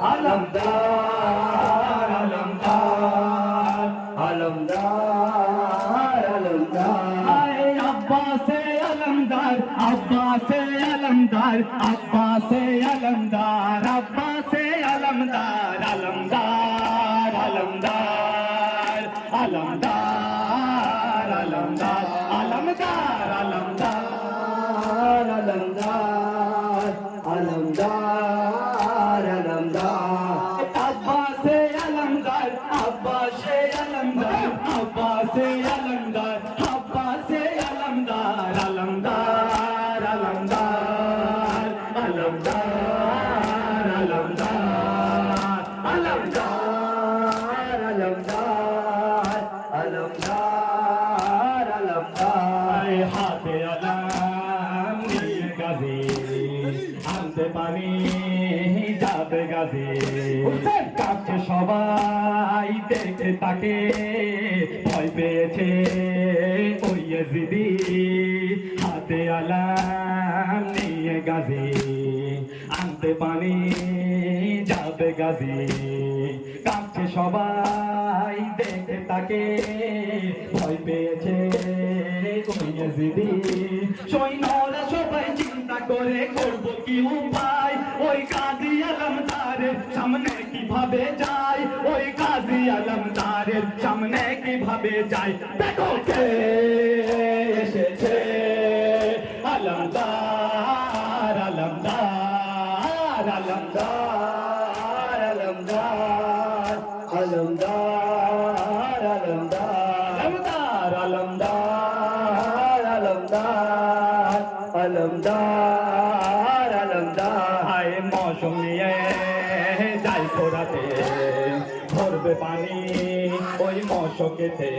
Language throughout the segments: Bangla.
আলমদার আলমদার আলমদার আলমদার আব্বাসে আলমদার আব্বাসে আলমদার আব্বাসে আলমদার আব্বাসে আলমদার আলমদার আলমদার আলমদার আলমদার আলমদার আলমদার আলমদার আলমদার আলমদার আব্বাসে আলমদার আব্বাসে আলমদার আব্বাসে আলমদার আব্বাসে আলমদার আলমদার আলমদার আলমদার আলমদার আলমদার আলমদার আলমদার আলমদার হাতে আলম নীল গাজী আনতে পারি যাবে গাজী কাছে সবাই দেখে তাকে ভয় পেয়েছে ওই ইয়াজিদি হাতে আলাম নিয়ে গাজী আনতে পারি যাবে গাজী কাছে সবাই দেখে তাকে ভয় পেয়েছে ওই ইয়াজিদি সৈন্যরা সবাই চিন্তা করে করব কি উপায় ওই গাজী আলমদারের সামনে কিভাবে যায় ওই গাজী আলমদারের সামনে কিভাবে যায় দেখো কে এসেছে আলমদার আলমদার আলমদার আলমদার আলমদার আলমদার আলমদার আলমদার আলমদার আলমদার হায় মৌসুম নিয়ে যাই ফোরাতে ভরবে পানি ওই মশকেতে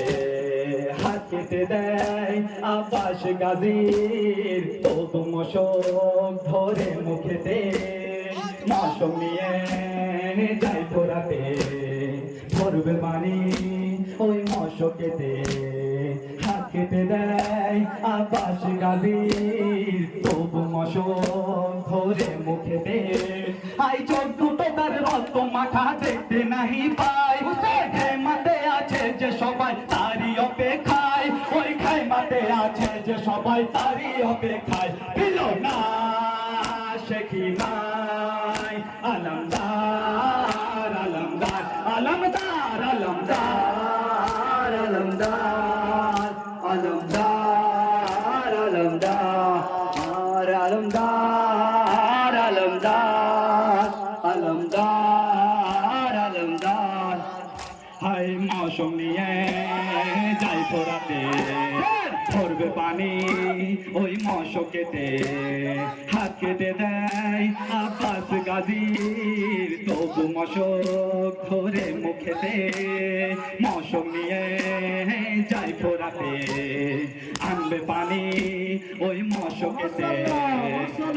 হাত কেটে দেয় আব্বাস গাজীর তবু মশক ধরে মুখেতে মৌসুম নিয়ে যাই ফোরাতে ভরবে পানি ওই মশকেতে হাত কেটে দেয় আব্বাস গাজীর তবু মশক ধরে মুখেতে আই চোখ দুটো তার রক্ত মাখা দেখতে নাহি পাই খেমাতে আছে যে সবাই তারই অপেক্ষায় ওই খেমাতে আছে যে সবাই তারই অপেক্ষায় পেল না সে কি নাই আলমদার আলমদার আলমদার আলমদার আলমদার আলমদার আলমদার আলমদার আলমদার আলমদার আলমদার হাই মৌসুম নিয়ে যাই ফোরাতে ভরবে পানি ওই মশকেতে হাত কেটে দেয় আব্বাস গাজীর তবু মশক ধরে মুখেতে মৌসুম নিয়ে যাই ফোরাতে আনবে পানি ওই মশকেতে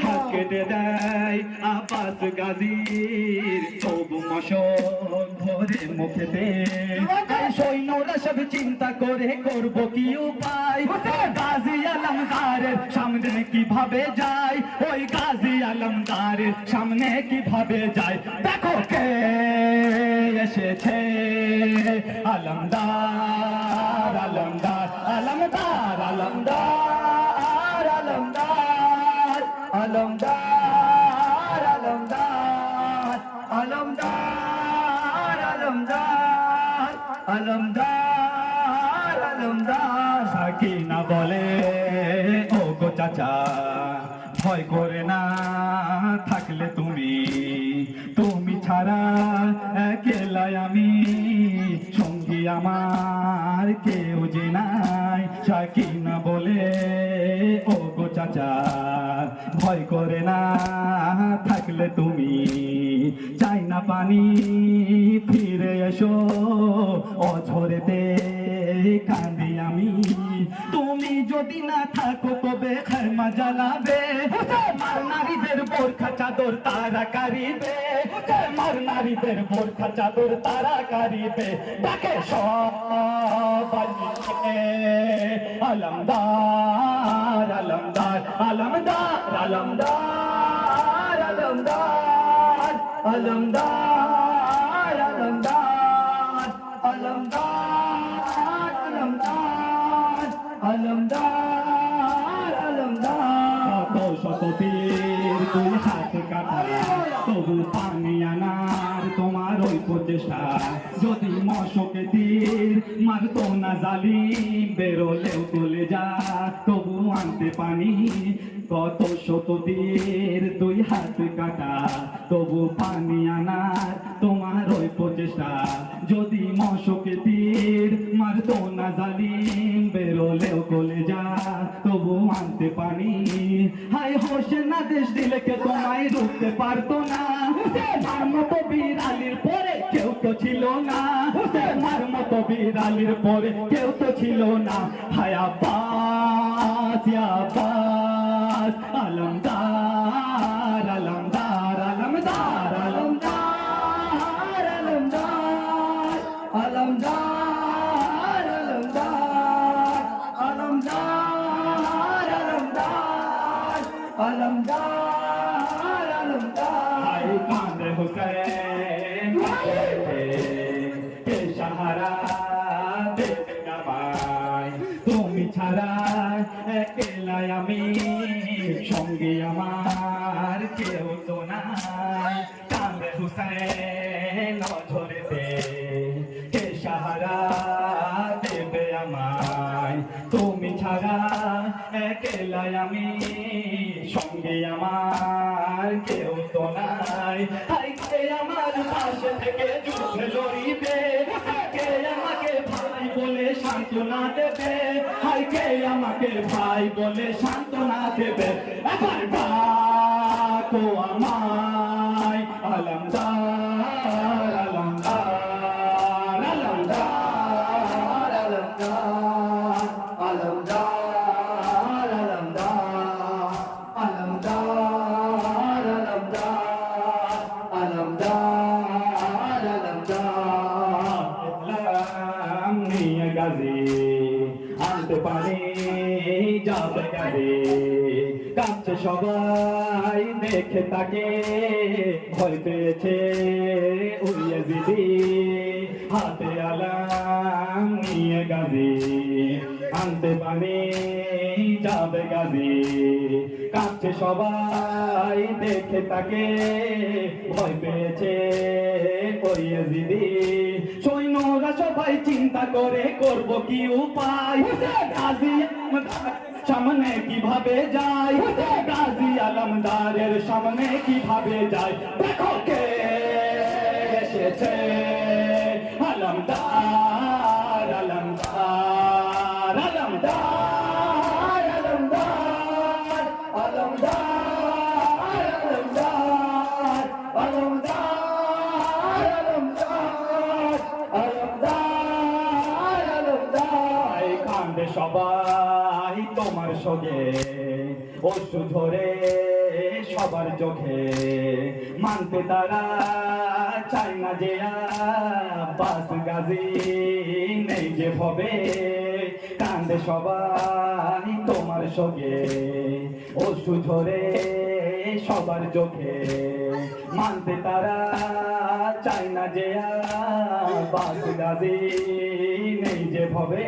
হাত কেটে দেয় আব্বাস গাজীর তবু মশক ধরে মুখেতে সৈন্যরা সব চিন্তা করে করব কি উপায় গাজী আলমদারের সামনে কিভাবে যায় ওই গাজী আলমদারের সামনে কিভাবে যায় দেখো কে এসেছে আলমদার আলমদার আলমদার আলমদার আলমদার আলমদার আলমদার আলমদার আলমদার আলমদার আলমদার সাকিনা বলে ও গো চাচা ভয় করে না থাকলে তুমি ছাড়া একলাই আমি সঙ্গী আমার কেউ যে নাই সাকিনা বলে ও গো চাচা ভয় করে না থাকলে তুমি চাই না পানি ফিরে এসো অঝরেতে কাঁদি আমি তুমি যদি না থাকো তবে খেমা জ্বালাবে মার নারীদের বোরখা চাদর তারা কারিবে মার নারীদের বোরখা চাদর তারা কারিবে তাকে সবাই আলমদার আলমদার আলমদার আলমদার আলমদার अलमदार अलमदार अलमदार अलमदार अलमदार अलमदार तो শততীর তুই হাত কাটা তবু পানি আনার তোমার ওই প্রচেষ্টা যদি মশকে তীর মারতো না জালিম বেরোলেও চলে যা তবু আনতে পানি কত শততীর তুই হাত কাটা তবু পানি আনার তোমার ওই প্রচেষ্টা যদি মশকে তীর মারতো না জালিম বেরোলেও চলে যা তবু আনতে পানি হায় হোসেন আদেশ দিলে কে তোমায় রুখতে পারতো না মার মতো বিড়ালির পরে কেউ তো ছিল না মার মতো বিড়ালির পরে কেউ তো ছিল না হায় আব্বাস আব্বাস अलमदार अलमदार अलमदार अलमदार अलमदार अलमदार अलमदार अलमदार अलमदार अलमदार हाय कांदे हुसैन के सहारा देगा भाई তুমি ছাড়া একলা আমি সঙ্গে আমার কেউ তো নাই কান্দে হুসেন নজরেতে কে সাহারা দেবে আমায় তুমি ছাড়া একলা আমি সঙ্গে আমার কেউ তো নাই কে আমার পাশে থেকে যুদ্ধে লড়িবে কে আমাকে ভাই বলে সান্ত্বনা দেবে কে আমাকে ভাই বলে সান্ত্বনা দেবে একবার ডাকো আমায় अलमदार अलमदार अलमदार अलमदार अलमदार अलमदार अलमदार अलमदार अलमदार निये गाजी আনতে পারি যাবে গাড়ি কাঁদছে সবাই দেখে তাকে ভয় পেয়েছে উড়িয়ে দিদি হাতে আলাম নিয়ে গাজি আনতে পারি যাবে গাজি কাঁদছে সবাই দেখে তাকে ভয় পেয়েছে উড়িয়ে দিদি সৈন্যরা সবাই চিন্তা করে করব কি উপায় গাজী সামনে কিভাবে যায় গাজী আলমদারের সামনে কিভাবে যায় দেখো কে এসেছে আলমদার আলমদার আলমদার আলমদার আলমদার আলমদার আলমদার আলমদার আলমদার কান্দে সবাই তোমার সঙ্গে অশ্রু ঝরে সবার চোখে মানতে তারা চায় না যে আব্বাস গাজী নেই যে ভবে কান্দে সবাই তোমার সঙ্গে অশ্রু ঝরে সবার চোখে মানতে তারা চায় না যে আব্বাস গাজী নেই যে ভবে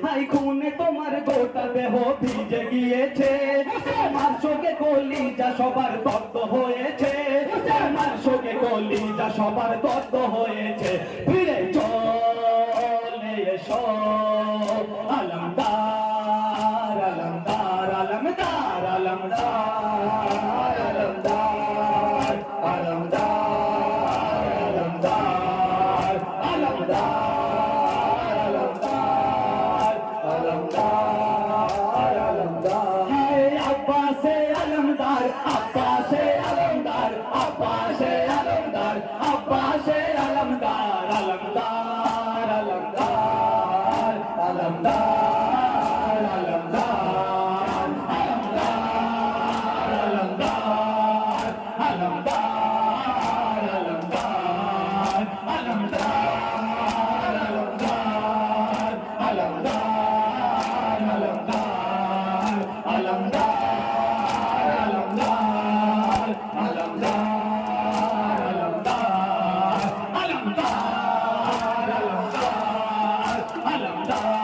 হাই খুনে তোমার গোটা দেহ ভিজে গিয়েছে আমার সঙ্গে কলিজা সবার দগ্ধ হয়েছে আমার সঙ্গে কলিজা সবার দগ্ধ হয়েছে ফিরে চলে এসো আলমদার আলমদার আলমদার আলমদার আলমদার আলমদার আলমদার আলমদার अलमदार अलमदार अब्बासे अलमदार अब्बासे अलमदार अब्बासे अलमदार अब्बासे अलमदार अलमदार अलमदार अलमदार अलमदार अलमदार अलमदार अलमदार अलमदार अलमदार अलमदार अलमदार अलमदार अलमदार अलमदार দাও